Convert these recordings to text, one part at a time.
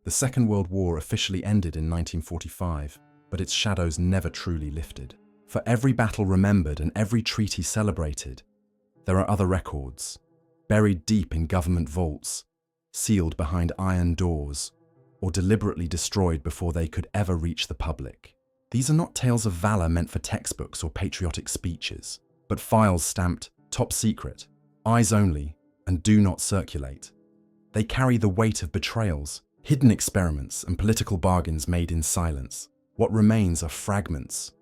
The Second World War officially ended in 1945, but its shadows never truly lifted. For every battle remembered and every treaty celebrated, there are other records, buried deep in government vaults, sealed behind iron doors, or deliberately destroyed before they could ever reach the public. These are not tales of valor meant for textbooks or patriotic speeches, but files stamped top secret, eyes only, and do not circulate. They carry the weight of betrayals, hidden experiments, and political bargains made in silence. What remains are fragments,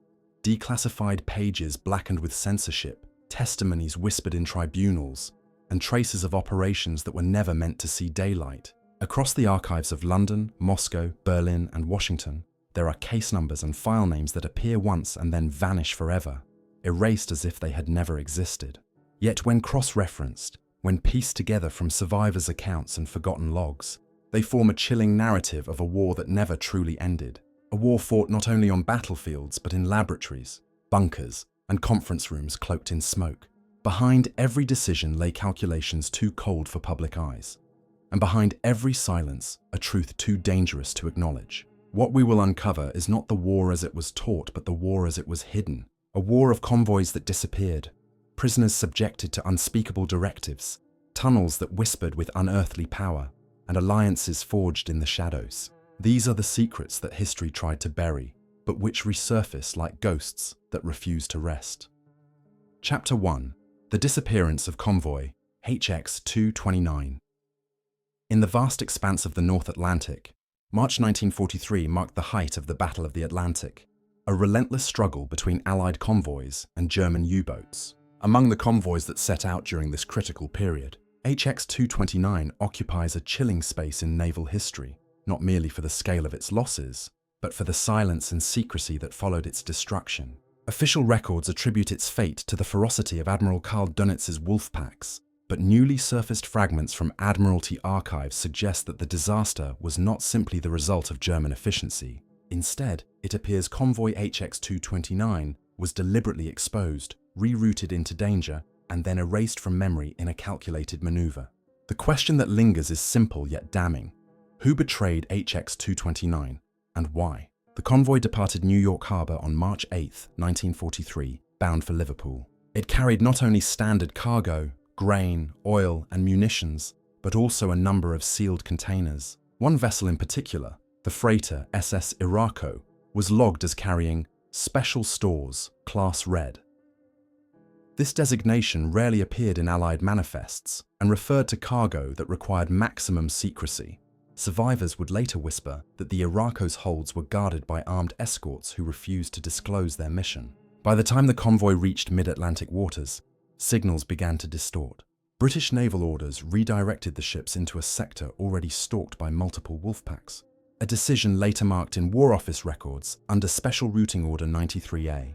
declassified pages blackened with censorship, testimonies whispered in tribunals, and traces of operations that were never meant to see daylight. Across the archives of London, Moscow, Berlin, and Washington, there are case numbers and file names that appear once and then vanish forever, erased as if they had never existed. Yet when cross-referenced, when pieced together from survivors' accounts and forgotten logs, they form a chilling narrative of a war that never truly ended. A war fought not only on battlefields but in laboratories, bunkers, and conference rooms cloaked in smoke. Behind every decision lay calculations too cold for public eyes. And behind every silence, a truth too dangerous to acknowledge. What we will uncover is not the war as it was taught, but the war as it was hidden. A war of convoys that disappeared, prisoners subjected to unspeakable directives, tunnels that whispered with unearthly power, and alliances forged in the shadows. These are the secrets that history tried to bury, but which resurface like ghosts that refuse to rest. Chapter 1. The Disappearance of Convoy, HX-229. In the vast expanse of the North Atlantic, March 1943 marked the height of the Battle of the Atlantic, a relentless struggle between Allied convoys and German U-boats. Among the convoys that set out during this critical period, HX-229 occupies a chilling space in naval history, not merely for the scale of its losses, but for the silence and secrecy that followed its destruction. Official records attribute its fate to the ferocity of Admiral Karl Dönitz's wolf packs, but newly surfaced fragments from Admiralty archives suggest that the disaster was not simply the result of German efficiency. Instead, it appears convoy HX-229 was deliberately exposed, rerouted into danger, and then erased from memory in a calculated maneuver. The question that lingers is simple yet damning. Who betrayed HX-229, and why? The convoy departed New York Harbor on March 8, 1943, bound for Liverpool. It carried not only standard cargo, grain, oil, and munitions, but also a number of sealed containers. One vessel in particular, the freighter SS Irako, was logged as carrying Special Stores, Class Red. This designation rarely appeared in Allied manifests and referred to cargo that required maximum secrecy. Survivors would later whisper that the Irako's holds were guarded by armed escorts who refused to disclose their mission. By the time the convoy reached mid-Atlantic waters, signals began to distort. British naval orders redirected the ships into a sector already stalked by multiple wolf packs, a decision later marked in War Office records under Special Routing Order 93A.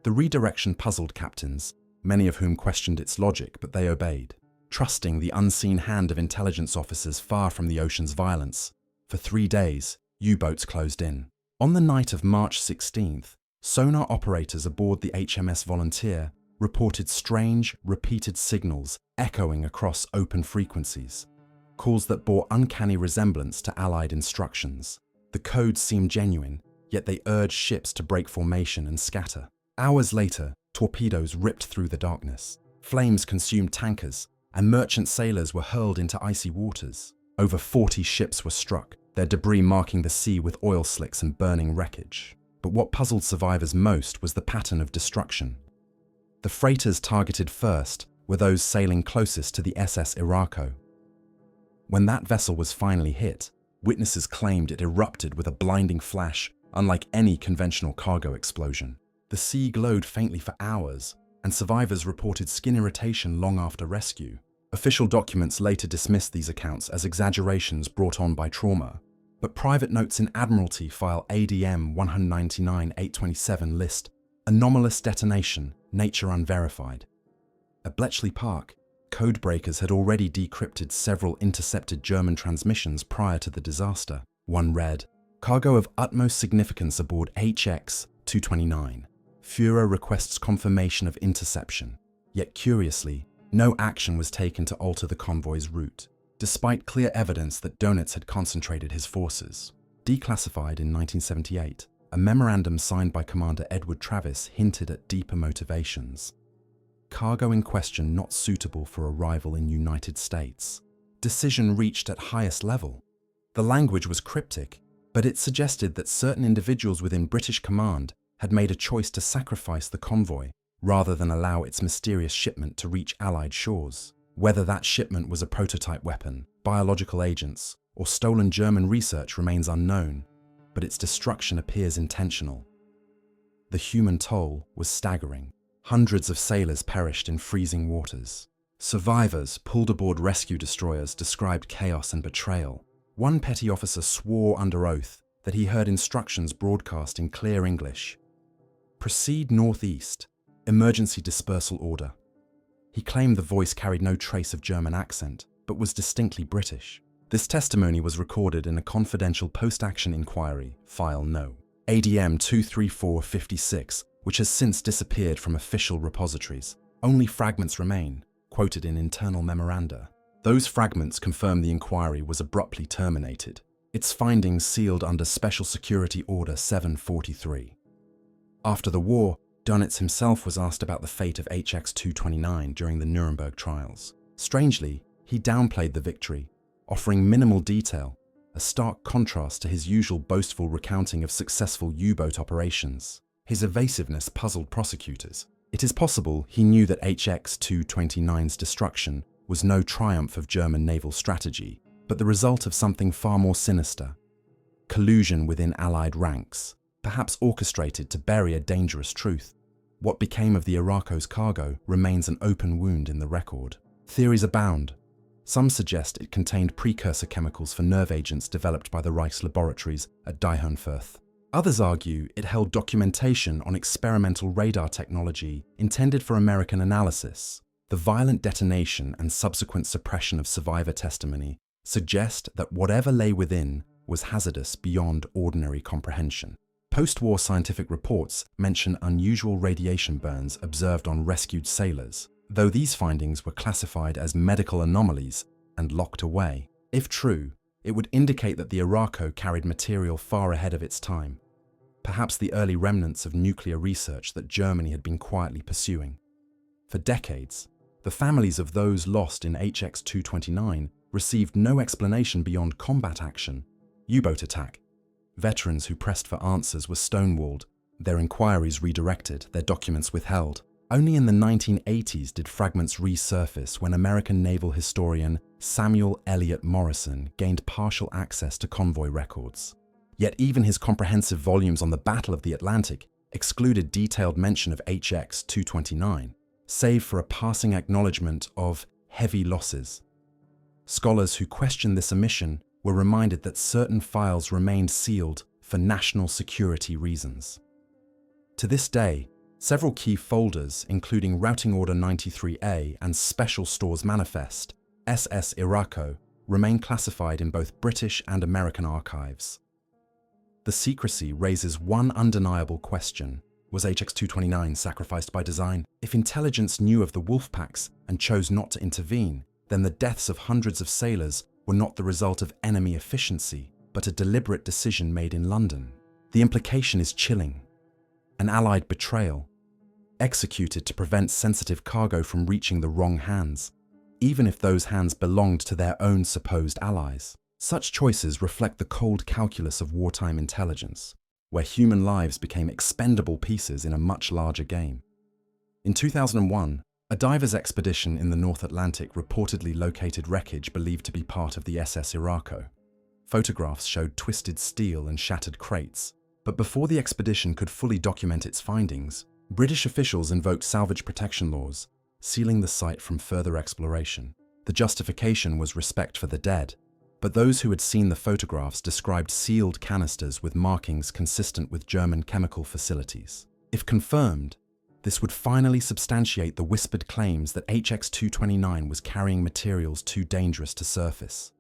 The redirection puzzled captains, many of whom questioned its logic, but they obeyed, trusting the unseen hand of intelligence officers far from the ocean's violence. For 3 days, U-boats closed in. On the night of March 16th, sonar operators aboard the HMS Volunteer reported strange, repeated signals echoing across open frequencies, calls that bore uncanny resemblance to Allied instructions. The codes seemed genuine, yet they urged ships to break formation and scatter. Hours later, torpedoes ripped through the darkness. Flames consumed tankers, and merchant sailors were hurled into icy waters. Over 40 ships were struck, their debris marking the sea with oil slicks and burning wreckage. But what puzzled survivors most was the pattern of destruction. The freighters targeted first were those sailing closest to the SS Irako. When that vessel was finally hit, witnesses claimed it erupted with a blinding flash, unlike any conventional cargo explosion. The sea glowed faintly for hours, and survivors reported skin irritation long after rescue. Official documents later dismissed these accounts as exaggerations brought on by trauma, but private notes in Admiralty file ADM 199-827 list anomalous detonation, nature unverified. At Bletchley Park, codebreakers had already decrypted several intercepted German transmissions prior to the disaster. One read, "Cargo of utmost significance aboard HX-229. Führer requests confirmation of interception." Yet curiously, no action was taken to alter the convoy's route. despite clear evidence that Dönitz had concentrated his forces. Declassified in 1978, a memorandum signed by Commander Edward Travis hinted at deeper motivations. Cargo in question not suitable for arrival in United States. Decision reached at highest level. The language was cryptic, but it suggested that certain individuals within British command had made a choice to sacrifice the convoy rather than allow its mysterious shipment to reach Allied shores. Whether that shipment was a prototype weapon, biological agents, or stolen German research remains unknown, but its destruction appears intentional. The human toll was staggering. Hundreds of sailors perished in freezing waters. Survivors pulled aboard rescue destroyers described chaos and betrayal. One petty officer swore under oath that he heard instructions broadcast in clear English. Proceed northeast, emergency dispersal order. He claimed the voice carried no trace of German accent, but was distinctly British. This testimony was recorded in a confidential post-action inquiry, File No. ADM 23456, which has since disappeared from official repositories. Only fragments remain, quoted in internal memoranda. Those fragments confirm the inquiry was abruptly terminated, its findings sealed under Special Security Order 743. After the war, Dönitz himself was asked about the fate of HX-229 during the Nuremberg trials. Strangely, he downplayed the victory, offering minimal detail, a stark contrast to his usual boastful recounting of successful U-boat operations. His evasiveness puzzled prosecutors. It is possible he knew that HX-229's destruction was no triumph of German naval strategy, but the result of something far more sinister. Collusion within Allied ranks, perhaps orchestrated to bury a dangerous truth. What became of the Arako's cargo remains an open wound in the record. Theories abound. Some suggest it contained precursor chemicals for nerve agents developed by the Reich's laboratories at Diehenfurth. Others argue it held documentation on experimental radar technology intended for American analysis. The violent detonation and subsequent suppression of survivor testimony suggest that whatever lay within was hazardous beyond ordinary comprehension. Post-war scientific reports mention unusual radiation burns observed on rescued sailors, though these findings were classified as medical anomalies and locked away. If true, it would indicate that the Arako carried material far ahead of its time, perhaps the early remnants of nuclear research that Germany had been quietly pursuing. For decades, the families of those lost in HX-229 received no explanation beyond combat action, U-boat attack. Veterans who pressed for answers were stonewalled, their inquiries redirected, their documents withheld. Only in the 1980s did fragments resurface when American naval historian Samuel Eliot Morison gained partial access to Convoy records. Yet even his comprehensive volumes on the Battle of the Atlantic excluded detailed mention of HX-229, save for a passing acknowledgement of heavy losses. Scholars who questioned this omission were reminded that certain files remained sealed for national security reasons. To this day, several key folders, including Routing Order 93A and Special Stores Manifest, SS Irako, remain classified in both British and American archives. The secrecy raises one undeniable question. Was HX-229 sacrificed by design? If intelligence knew of the wolf packs and chose not to intervene, then the deaths of hundreds of sailors were not the result of enemy efficiency, but a deliberate decision made in London. The implication is chilling. An Allied betrayal, executed to prevent sensitive cargo from reaching the wrong hands, even if those hands belonged to their own supposed allies. Such choices reflect the cold calculus of wartime intelligence, where human lives became expendable pieces in a much larger game. In 2001, a divers expedition in the North Atlantic reportedly located wreckage believed to be part of the SS Irako. Photographs showed twisted steel and shattered crates, but before the expedition could fully document its findings, British officials invoked salvage protection laws, sealing the site from further exploration. The justification was respect for the dead, but those who had seen the photographs described sealed canisters with markings consistent with German chemical facilities. If confirmed, this would finally substantiate the whispered claims that HX-229 was carrying materials too dangerous to surface.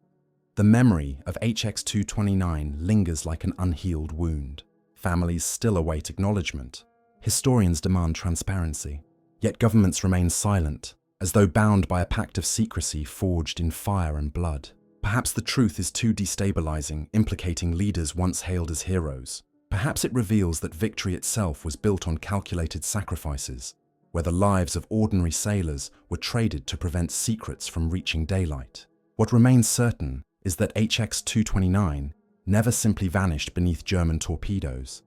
The memory of HX-229 lingers like an unhealed wound. Families still await acknowledgement. Historians demand transparency. Yet governments remain silent, as though bound by a pact of secrecy forged in fire and blood. Perhaps the truth is too destabilizing, implicating leaders once hailed as heroes. Perhaps it reveals that victory itself was built on calculated sacrifices, where the lives of ordinary sailors were traded to prevent secrets from reaching daylight. What remains certain is that HX-229 never simply vanished beneath German torpedoes.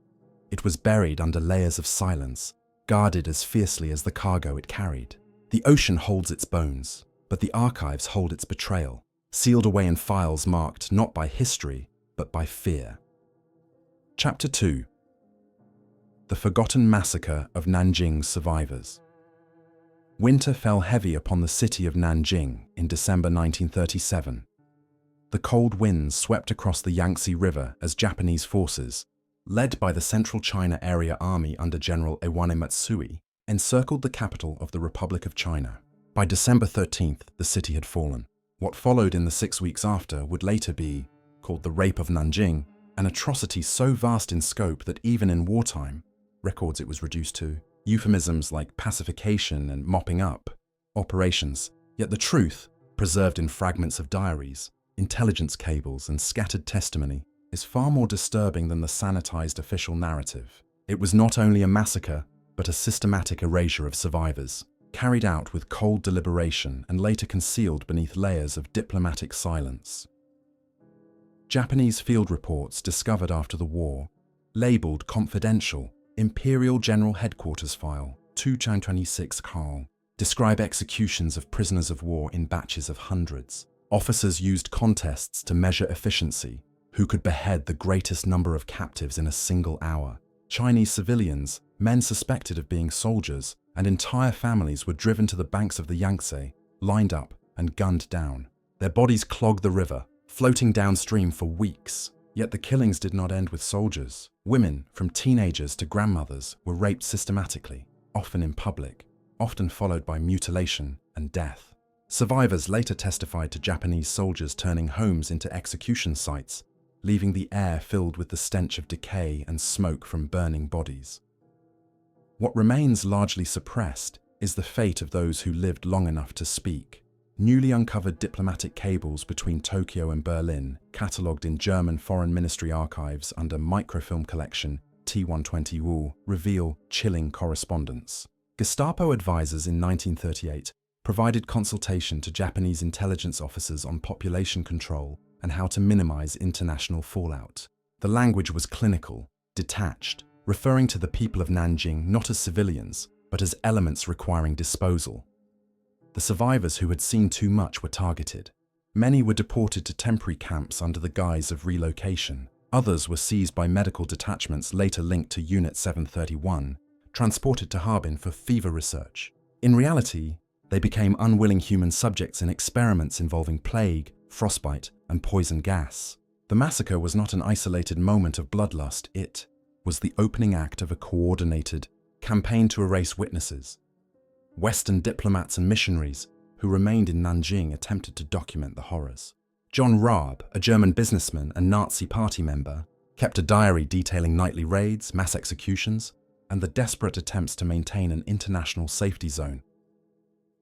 It was buried under layers of silence, guarded as fiercely as the cargo it carried. The ocean holds its bones, but the archives hold its betrayal, sealed away in files marked not by history, but by fear. Chapter 2. The Forgotten Massacre of Nanjing's Survivors. Winter fell heavy upon the city of Nanjing in December 1937. The cold winds swept across the Yangtze River as Japanese forces, led by the Central China Area Army under General Matsui, encircled the capital of the Republic of China. By December 13th, the city had fallen. What followed in the 6 weeks after would later be called the Rape of Nanjing, an atrocity so vast in scope that even in wartime, records it was reduced to euphemisms like pacification and mopping up operations. Yet the truth, preserved in fragments of diaries, intelligence cables, and scattered testimony, is far more disturbing than the sanitized official narrative. It was not only a massacre, but a systematic erasure of survivors, carried out with cold deliberation and later concealed beneath layers of diplomatic silence. Japanese field reports discovered after the war, labeled confidential, Imperial General Headquarters File 226 Carl, describe executions of prisoners of war in batches of hundreds. Officers used contests to measure efficiency, who could behead the greatest number of captives in a single hour. Chinese civilians, men suspected of being soldiers, and entire families were driven to the banks of the Yangtze, lined up and gunned down. Their bodies clogged the river, floating downstream for weeks. Yet the killings did not end with soldiers. Women, from teenagers to grandmothers, were raped systematically, often in public, often followed by mutilation and death. Survivors later testified to Japanese soldiers turning homes into execution sites, leaving the air filled with the stench of decay and smoke from burning bodies. What remains largely suppressed is the fate of those who lived long enough to speak. Newly uncovered diplomatic cables between Tokyo and Berlin, catalogued in German Foreign Ministry archives under microfilm collection T120 reveal chilling correspondence. Gestapo advisors in 1938 provided consultation to Japanese intelligence officers on population control and how to minimize international fallout. The language was clinical, detached, referring to the people of Nanjing not as civilians, but as elements requiring disposal. The survivors who had seen too much were targeted. Many were deported to temporary camps under the guise of relocation. Others were seized by medical detachments later linked to Unit 731, transported to Harbin for fever research. In reality, they became unwilling human subjects in experiments involving plague, frostbite, and poison gas. The massacre was not an isolated moment of bloodlust, it was the opening act of a coordinated campaign to erase witnesses. Western diplomats and missionaries who remained in Nanjing attempted to document the horrors. John Raab, a German businessman and Nazi party member, kept a diary detailing nightly raids, mass executions, and the desperate attempts to maintain an international safety zone.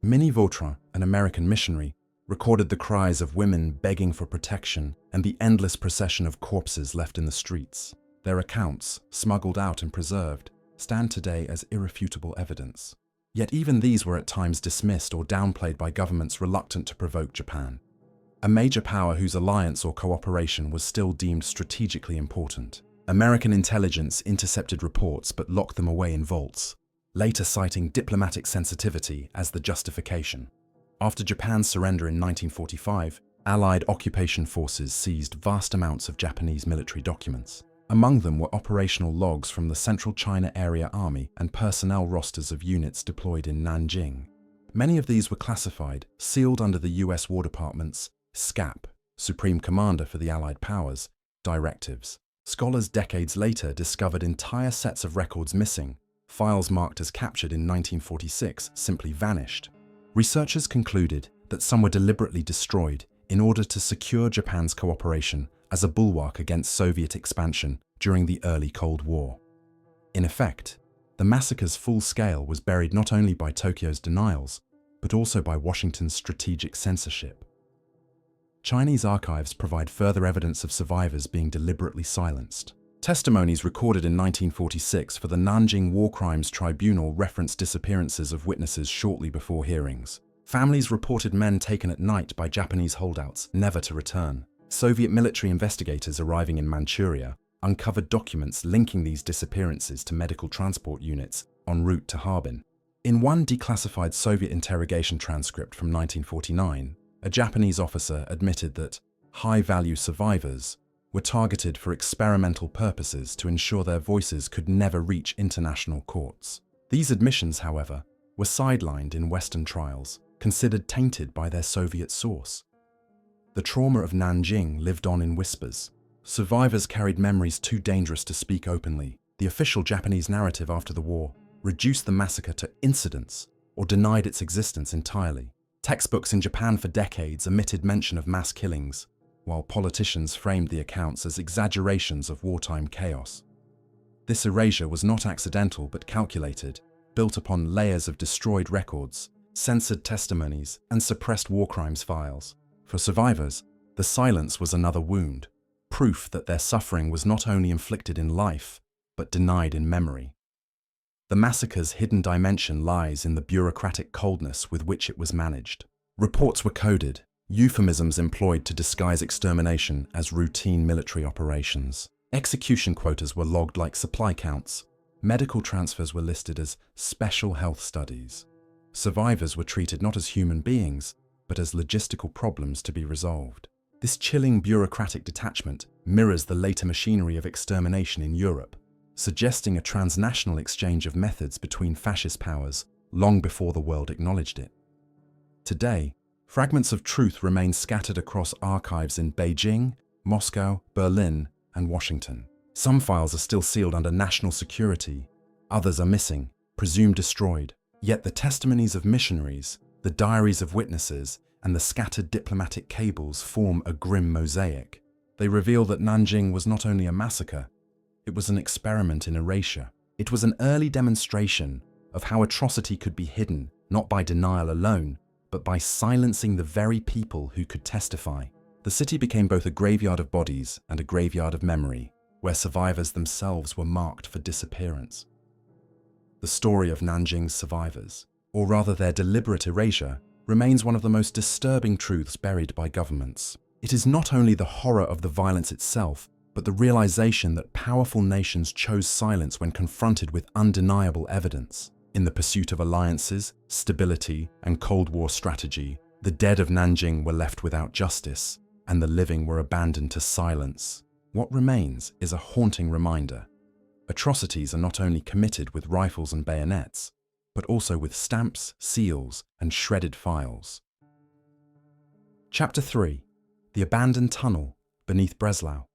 Minnie Vautrin, an American missionary, recorded the cries of women begging for protection and the endless procession of corpses left in the streets. Their accounts, smuggled out and preserved, stand today as irrefutable evidence. Yet even these were at times dismissed or downplayed by governments reluctant to provoke Japan, a major power whose alliance or cooperation was still deemed strategically important. American intelligence intercepted reports but locked them away in vaults, later citing diplomatic sensitivity as the justification. After Japan's surrender in 1945, Allied occupation forces seized vast amounts of Japanese military documents. Among them were operational logs from the Central China Area Army and personnel rosters of units deployed in Nanjing. Many of these were classified, sealed under the US War Department's SCAP, Supreme Commander for the Allied Powers, directives. Scholars decades later discovered entire sets of records missing. Files marked as captured in 1946 simply vanished. Researchers concluded that some were deliberately destroyed in order to secure Japan's cooperation as a bulwark against Soviet expansion during the early Cold War. In effect, the massacre's full scale was buried not only by Tokyo's denials, but also by Washington's strategic censorship. Chinese archives provide further evidence of survivors being deliberately silenced. Testimonies recorded in 1946 for the Nanjing War Crimes Tribunal reference disappearances of witnesses shortly before hearings. Families reported men taken at night by Japanese holdouts, never to return. Soviet military investigators arriving in Manchuria uncovered documents linking these disappearances to medical transport units en route to Harbin. In one declassified Soviet interrogation transcript from 1949, a Japanese officer admitted that high-value survivors were targeted for experimental purposes to ensure their voices could never reach international courts. These admissions, however, were sidelined in Western trials, considered tainted by their Soviet source. The trauma of Nanjing lived on in whispers. Survivors carried memories too dangerous to speak openly. The official Japanese narrative after the war reduced the massacre to incidents or denied its existence entirely. Textbooks in Japan for decades omitted mention of mass killings, while politicians framed the accounts as exaggerations of wartime chaos. This erasure was not accidental but calculated, built upon layers of destroyed records, censored testimonies, and suppressed war crimes files. For survivors, the silence was another wound, proof that their suffering was not only inflicted in life, but denied in memory. The massacre's hidden dimension lies in the bureaucratic coldness with which it was managed. Reports were coded, euphemisms employed to disguise extermination as routine military operations. Execution quotas were logged like supply counts. Medical transfers were listed as special health studies. Survivors were treated not as human beings, but as logistical problems to be resolved. This chilling bureaucratic detachment mirrors the later machinery of extermination in Europe, suggesting a transnational exchange of methods between fascist powers long before the world acknowledged it. Today, fragments of truth remain scattered across archives in Beijing, Moscow, Berlin, and Washington. Some files are still sealed under national security, others are missing, presumed destroyed. Yet the testimonies of missionaries, the diaries of witnesses, and the scattered diplomatic cables form a grim mosaic. They reveal that Nanjing was not only a massacre, it was an experiment in erasure. It was an early demonstration of how atrocity could be hidden, not by denial alone, but by silencing the very people who could testify. The city became both a graveyard of bodies and a graveyard of memory, where survivors themselves were marked for disappearance. The story of Nanjing's survivors, or rather their deliberate erasure, remains one of the most disturbing truths buried by governments. It is not only the horror of the violence itself, but the realization that powerful nations chose silence when confronted with undeniable evidence. In the pursuit of alliances, stability, and Cold War strategy, the dead of Nanjing were left without justice, and the living were abandoned to silence. What remains is a haunting reminder. Atrocities are not only committed with rifles and bayonets, but also with stamps, seals, and shredded files. Chapter 3: The Abandoned Tunnel Beneath Breslau.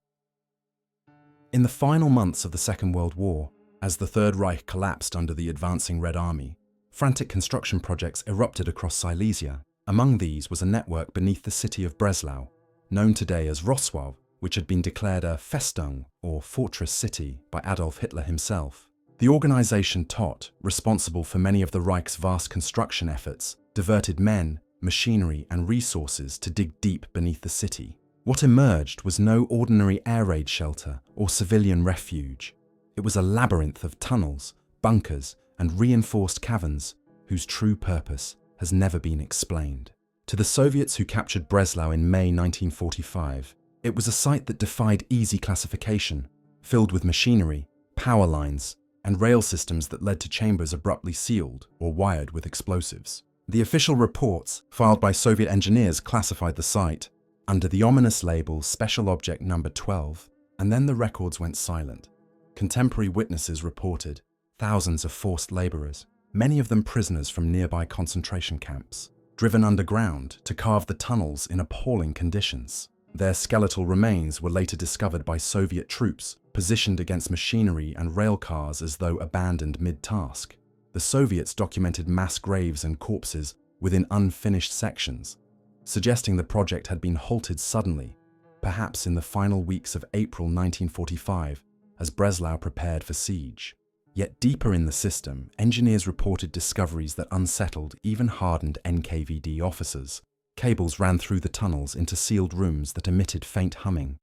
In the final months of the Second World War, as the Third Reich collapsed under the advancing Red Army, frantic construction projects erupted across Silesia. Among these was a network beneath the city of Breslau, known today as Wrocław, which had been declared a Festung, or fortress city, by Adolf Hitler himself. The organization Tot, responsible for many of the Reich's vast construction efforts, diverted men, machinery, and resources to dig deep beneath the city. What emerged was no ordinary air raid shelter or civilian refuge. It was a labyrinth of tunnels, bunkers, and reinforced caverns whose true purpose has never been explained. To the Soviets who captured Breslau in May 1945, it was a site that defied easy classification, filled with machinery, power lines, and rail systems that led to chambers abruptly sealed or wired with explosives. The official reports, filed by Soviet engineers, classified the site under the ominous label Special Object Number 12, and then the records went silent. Contemporary witnesses reported thousands of forced laborers, many of them prisoners from nearby concentration camps, driven underground to carve the tunnels in appalling conditions. Their skeletal remains were later discovered by Soviet troops, positioned against machinery and rail cars as though abandoned mid-task. The Soviets documented mass graves and corpses within unfinished sections, suggesting the project had been halted suddenly, perhaps in the final weeks of April 1945, as Breslau prepared for siege. Yet deeper in the system, engineers reported discoveries that unsettled even hardened NKVD officers. Cables ran through the tunnels into sealed rooms that emitted faint humming,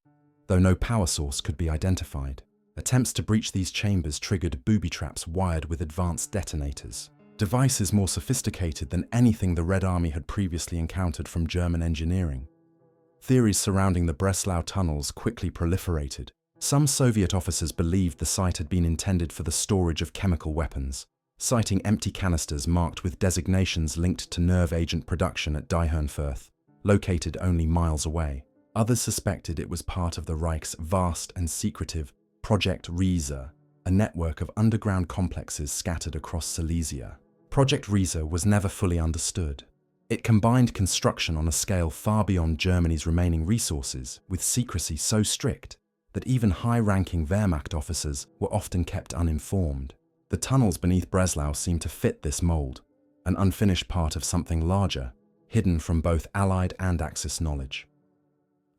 though no power source could be identified. Attempts to breach these chambers triggered booby traps wired with advanced detonators, devices more sophisticated than anything the Red Army had previously encountered from German engineering. Theories surrounding the Breslau tunnels quickly proliferated. Some Soviet officers believed the site had been intended for the storage of chemical weapons, citing empty canisters marked with designations linked to nerve agent production at Diehenfurth, located only miles away. Others suspected it was part of the Reich's vast and secretive Project Riese, a network of underground complexes scattered across Silesia. Project Riese was never fully understood. It combined construction on a scale far beyond Germany's remaining resources with secrecy so strict that even high-ranking Wehrmacht officers were often kept uninformed. The tunnels beneath Breslau seemed to fit this mold, an unfinished part of something larger, hidden from both Allied and Axis knowledge.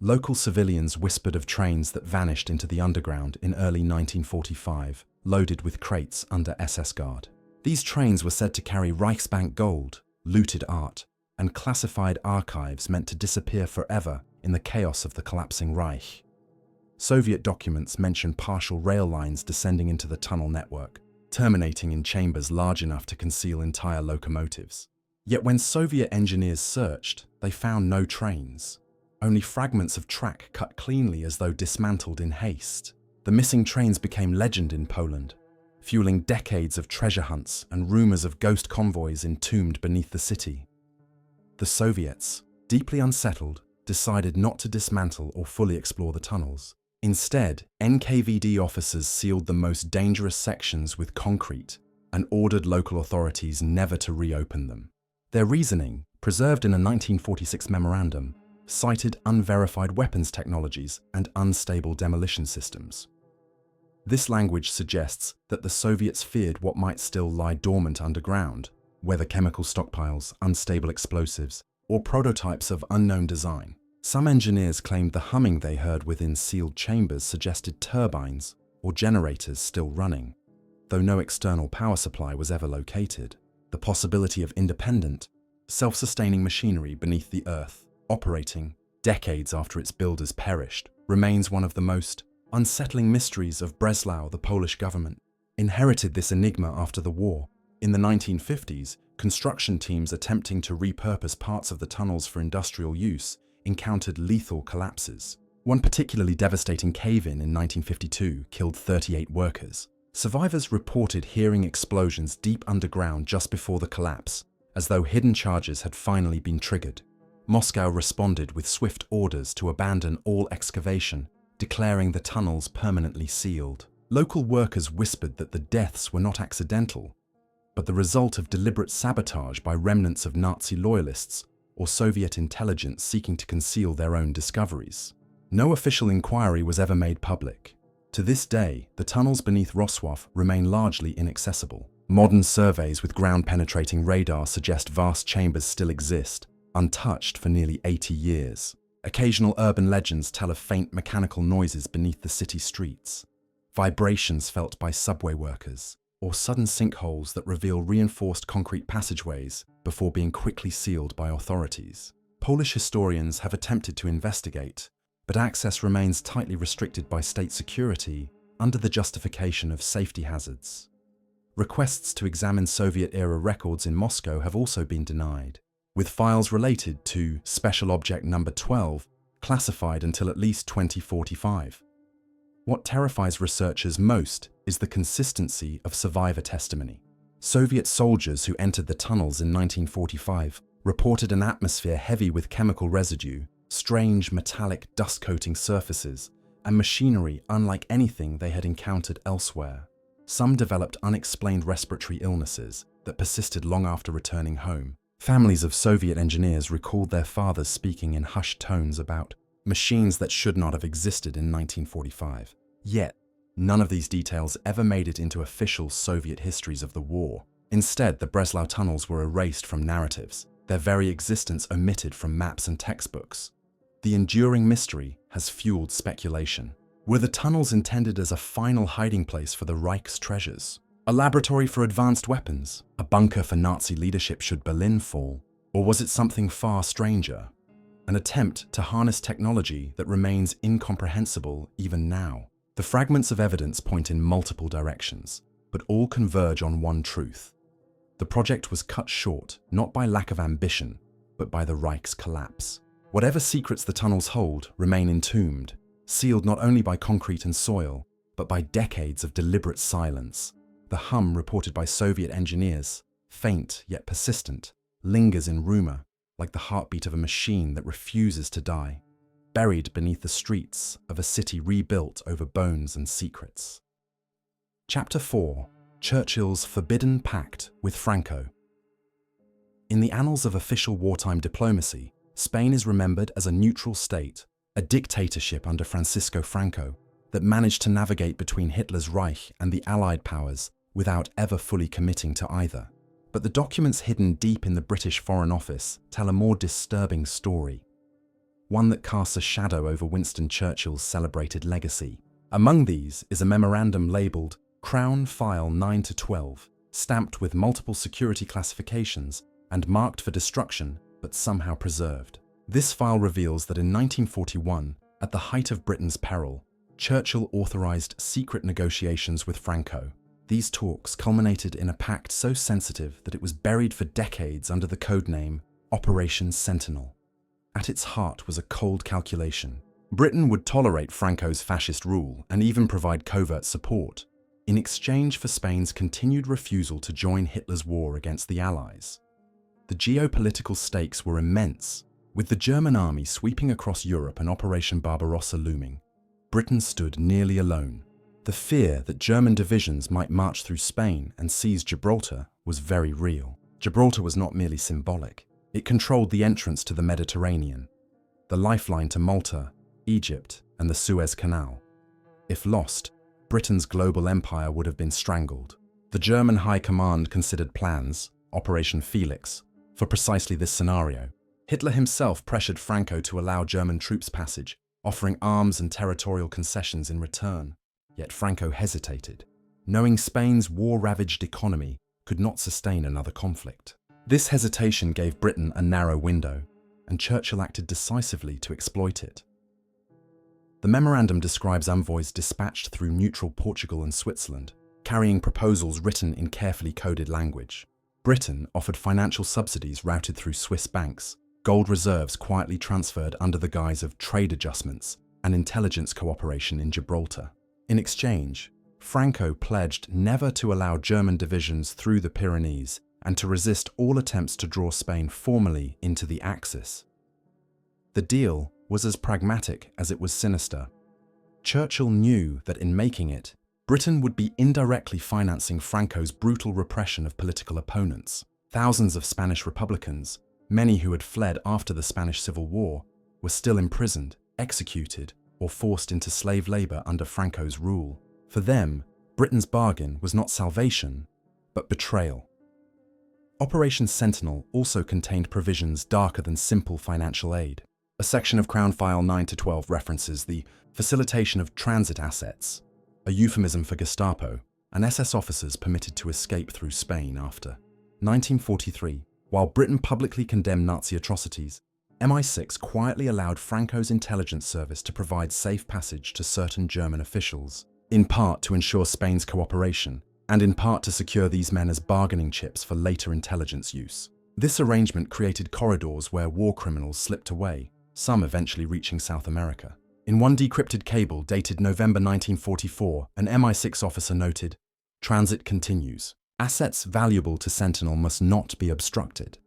Local civilians whispered of trains that vanished into the underground in early 1945, loaded with crates under SS Guard. These trains were said to carry Reichsbank gold, looted art, and classified archives meant to disappear forever in the chaos of the collapsing Reich. Soviet documents mention partial rail lines descending into the tunnel network, terminating in chambers large enough to conceal entire locomotives. Yet when Soviet engineers searched, they found no trains. Only fragments of track cut cleanly as though dismantled in haste. The missing trains became legend in Poland, fueling decades of treasure hunts and rumors of ghost convoys entombed beneath the city. The Soviets, deeply unsettled, decided not to dismantle or fully explore the tunnels. Instead, NKVD officers sealed the most dangerous sections with concrete and ordered local authorities never to reopen them. Their reasoning, preserved in a 1946 memorandum, cited unverified weapons technologies and unstable demolition systems. This language suggests that the Soviets feared what might still lie dormant underground, whether chemical stockpiles, unstable explosives, or prototypes of unknown design. Some engineers claimed the humming they heard within sealed chambers suggested turbines or generators still running, though no external power supply was ever located. The possibility of independent, self-sustaining machinery beneath the earth, operating decades after its builders perished, remains one of the most unsettling mysteries of Breslau. The Polish government inherited this enigma after the war. In the 1950s, construction teams attempting to repurpose parts of the tunnels for industrial use encountered lethal collapses. One particularly devastating cave-in 1952 killed 38 workers. Survivors reported hearing explosions deep underground just before the collapse, as though hidden charges had finally been triggered. Moscow responded with swift orders to abandon all excavation, declaring the tunnels permanently sealed. Local workers whispered that the deaths were not accidental, but the result of deliberate sabotage by remnants of Nazi loyalists or Soviet intelligence seeking to conceal their own discoveries. No official inquiry was ever made public. To this day, the tunnels beneath Wrocław remain largely inaccessible. Modern surveys with ground-penetrating radar suggest vast chambers still exist, untouched for nearly 80 years. Occasional urban legends tell of faint mechanical noises beneath the city streets, vibrations felt by subway workers, or sudden sinkholes that reveal reinforced concrete passageways before being quickly sealed by authorities. Polish historians have attempted to investigate, but access remains tightly restricted by state security under the justification of safety hazards. Requests to examine Soviet-era records in Moscow have also been denied, with files related to Special Object Number 12 classified until at least 2045. What terrifies researchers most is the consistency of survivor testimony. Soviet soldiers who entered the tunnels in 1945 reported an atmosphere heavy with chemical residue, strange metallic dust-coating surfaces, and machinery unlike anything they had encountered elsewhere. Some developed unexplained respiratory illnesses that persisted long after returning home. Families of Soviet engineers recalled their fathers speaking in hushed tones about machines that should not have existed in 1945. Yet, none of these details ever made it into official Soviet histories of the war. Instead, the Breslau tunnels were erased from narratives, their very existence omitted from maps and textbooks. The enduring mystery has fueled speculation. Were the tunnels intended as a final hiding place for the Reich's treasures? A laboratory for advanced weapons? A bunker for Nazi leadership should Berlin fall? Or was it something far stranger? An attempt to harness technology that remains incomprehensible even now. The fragments of evidence point in multiple directions, but all converge on one truth. The project was cut short, not by lack of ambition, but by the Reich's collapse. Whatever secrets the tunnels hold remain entombed, sealed not only by concrete and soil, but by decades of deliberate silence. The hum reported by Soviet engineers, faint yet persistent, lingers in rumor, like the heartbeat of a machine that refuses to die, buried beneath the streets of a city rebuilt over bones and secrets. Chapter 4. Churchill's Forbidden Pact with Franco. In the annals of official wartime diplomacy, Spain is remembered as a neutral state, a dictatorship under Francisco Franco that managed to navigate between Hitler's Reich and the Allied powers without ever fully committing to either. But the documents hidden deep in the British Foreign Office tell a more disturbing story, one that casts a shadow over Winston Churchill's celebrated legacy. Among these is a memorandum labelled Crown File 9-12, stamped with multiple security classifications and marked for destruction, but somehow preserved. This file reveals that in 1941, at the height of Britain's peril, Churchill authorised secret negotiations with Franco. These talks culminated in a pact so sensitive that it was buried for decades under the codename Operation Sentinel. At its heart was a cold calculation. Britain would tolerate Franco's fascist rule and even provide covert support, in exchange for Spain's continued refusal to join Hitler's war against the Allies. The geopolitical stakes were immense. With the German army sweeping across Europe and Operation Barbarossa looming, Britain stood nearly alone. The fear that German divisions might march through Spain and seize Gibraltar was very real. Gibraltar was not merely symbolic. It controlled the entrance to the Mediterranean, the lifeline to Malta, Egypt, and the Suez Canal. If lost, Britain's global empire would have been strangled. The German High Command considered plans, Operation Felix, for precisely this scenario. Hitler himself pressured Franco to allow German troops passage, offering arms and territorial concessions in return. Yet Franco hesitated, knowing Spain's war-ravaged economy could not sustain another conflict. This hesitation gave Britain a narrow window, and Churchill acted decisively to exploit it. The memorandum describes envoys dispatched through neutral Portugal and Switzerland, carrying proposals written in carefully coded language. Britain offered financial subsidies routed through Swiss banks, gold reserves quietly transferred under the guise of trade adjustments, and intelligence cooperation in Gibraltar. In exchange, Franco pledged never to allow German divisions through the Pyrenees and to resist all attempts to draw Spain formally into the Axis. The deal was as pragmatic as it was sinister. Churchill knew that in making it, Britain would be indirectly financing Franco's brutal repression of political opponents. Thousands of Spanish Republicans, many who had fled after the Spanish Civil War, were still imprisoned, executed, or forced into slave labor under Franco's rule. For them, Britain's bargain was not salvation, but betrayal. Operation Sentinel also contained provisions darker than simple financial aid. A section of Crown File 9-12 references the facilitation of transit assets, a euphemism for Gestapo, and SS officers permitted to escape through Spain after 1943. While Britain publicly condemned Nazi atrocities, MI6 quietly allowed Franco's intelligence service to provide safe passage to certain German officials, in part to ensure Spain's cooperation, and in part to secure these men as bargaining chips for later intelligence use. This arrangement created corridors where war criminals slipped away, some eventually reaching South America. In one decrypted cable dated November 1944, an MI6 officer noted, "Transit continues. Assets valuable to Sentinel must not be obstructed."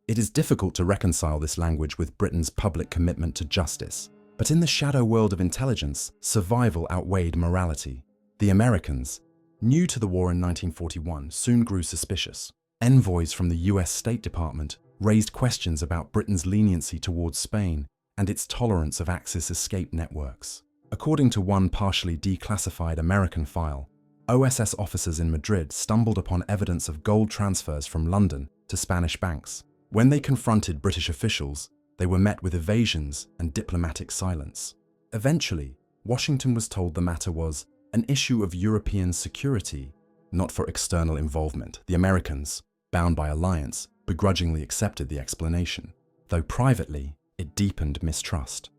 It is difficult to reconcile this language with Britain's public commitment to justice. But in the shadow world of intelligence, survival outweighed morality. The Americans, new to the war in 1941, soon grew suspicious. Envoys from the US State Department raised questions about Britain's leniency towards Spain and its tolerance of Axis escape networks. According to one partially declassified American file, OSS officers in Madrid stumbled upon evidence of gold transfers from London to Spanish banks. When they confronted British officials, they were met with evasions and diplomatic silence. Eventually, Washington was told the matter was an issue of European security not for external involvement. The Americans, bound by alliance, begrudgingly accepted the explanation, though privately it deepened mistrust.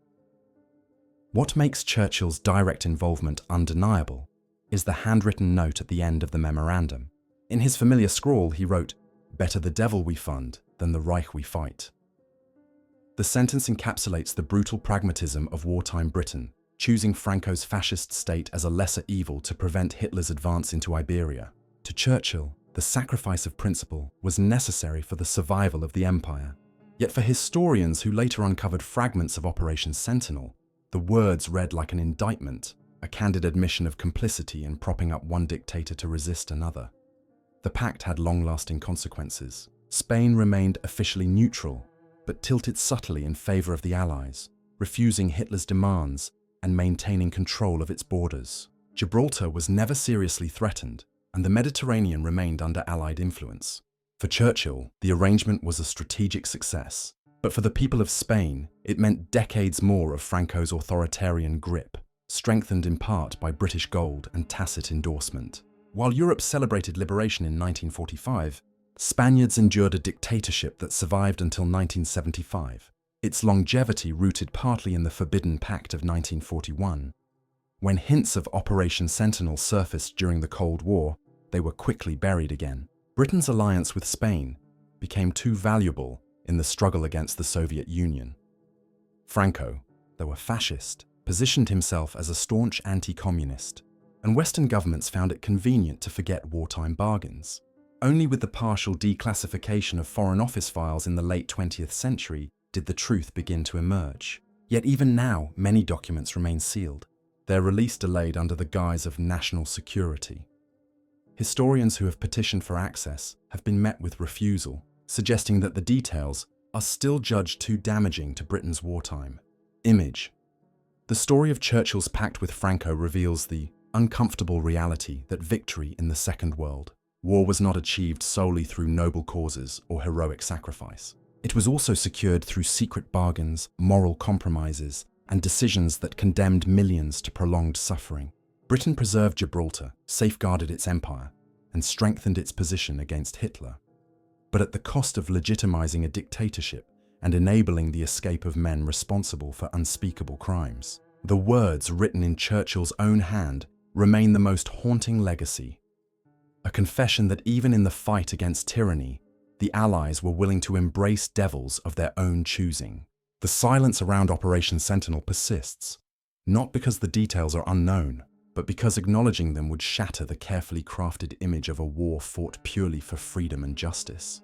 What makes Churchill's direct involvement undeniable is the handwritten note at the end of the memorandum. In his familiar scrawl, he wrote, "Better the devil we fund than the Reich we fight." The sentence encapsulates the brutal pragmatism of wartime Britain, choosing Franco's fascist state as a lesser evil to prevent Hitler's advance into Iberia. To Churchill, the sacrifice of principle was necessary for the survival of the empire. Yet for historians who later uncovered fragments of Operation Sentinel, the words read like an indictment, a candid admission of complicity in propping up one dictator to resist another. The pact had long-lasting consequences. Spain remained officially neutral, but tilted subtly in favor of the Allies, refusing Hitler's demands and maintaining control of its borders. Gibraltar was never seriously threatened, and the Mediterranean remained under Allied influence. For Churchill, the arrangement was a strategic success, but for the people of Spain, it meant decades more of Franco's authoritarian grip, strengthened in part by British gold and tacit endorsement. While Europe celebrated liberation in 1945, Spaniards endured a dictatorship that survived until 1975, its longevity rooted partly in the Forbidden Pact of 1941. When hints of Operation Sentinel surfaced during the Cold War, they were quickly buried again. Britain's alliance with Spain became too valuable in the struggle against the Soviet Union. Franco, though a fascist, positioned himself as a staunch anti-communist, and Western governments found it convenient to forget wartime bargains. Only with the partial declassification of Foreign Office files in the late 20th century did the truth begin to emerge. Yet even now, many documents remain sealed, their release delayed under the guise of national security. Historians who have petitioned for access have been met with refusal, suggesting that the details are still judged too damaging to Britain's wartime image. The story of Churchill's pact with Franco reveals the uncomfortable reality that victory in the Second World War was not achieved solely through noble causes or heroic sacrifice. It was also secured through secret bargains, moral compromises, and decisions that condemned millions to prolonged suffering. Britain preserved Gibraltar, safeguarded its empire, and strengthened its position against Hitler, but at the cost of legitimizing a dictatorship and enabling the escape of men responsible for unspeakable crimes. The words written in Churchill's own hand remain the most haunting legacy. A confession that even in the fight against tyranny, the Allies were willing to embrace devils of their own choosing. The silence around Operation Sentinel persists, not because the details are unknown, but because acknowledging them would shatter the carefully crafted image of a war fought purely for freedom and justice.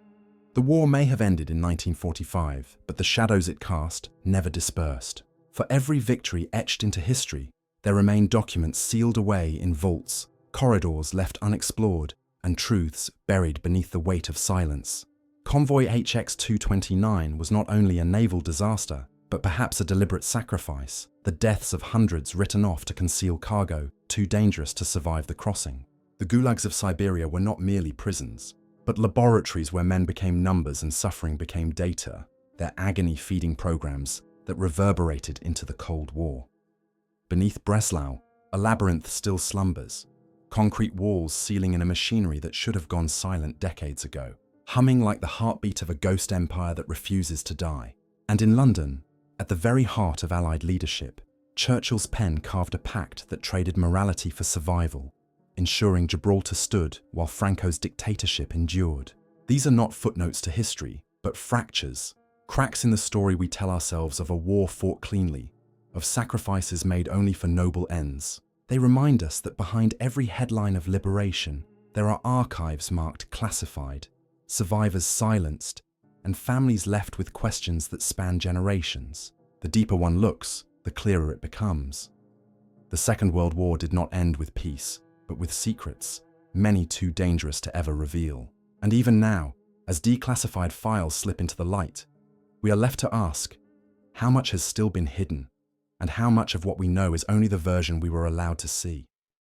The war may have ended in 1945, but the shadows it cast never dispersed. For every victory etched into history, there remain documents sealed away in vaults, corridors left unexplored, and truths buried beneath the weight of silence. Convoy HX-229 was not only a naval disaster, but perhaps a deliberate sacrifice, the deaths of hundreds written off to conceal cargo too dangerous to survive the crossing. The gulags of Siberia were not merely prisons, but laboratories where men became numbers and suffering became data, their agony-feeding programs that reverberated into the Cold War. Beneath Breslau, a labyrinth still slumbers, concrete walls sealing in a machinery that should have gone silent decades ago, humming like the heartbeat of a ghost empire that refuses to die. And in London, at the very heart of Allied leadership, Churchill's pen carved a pact that traded morality for survival, ensuring Gibraltar stood while Franco's dictatorship endured. These are not footnotes to history, but fractures, cracks in the story we tell ourselves of a war fought cleanly, of sacrifices made only for noble ends. They remind us that behind every headline of liberation, there are archives marked classified, survivors silenced, and families left with questions that span generations. The deeper one looks, the clearer it becomes. The Second World War did not end with peace, but with secrets, many too dangerous to ever reveal. And even now, as declassified files slip into the light, we are left to ask, how much has still been hidden, and how much of what we know is only the version we were allowed to see?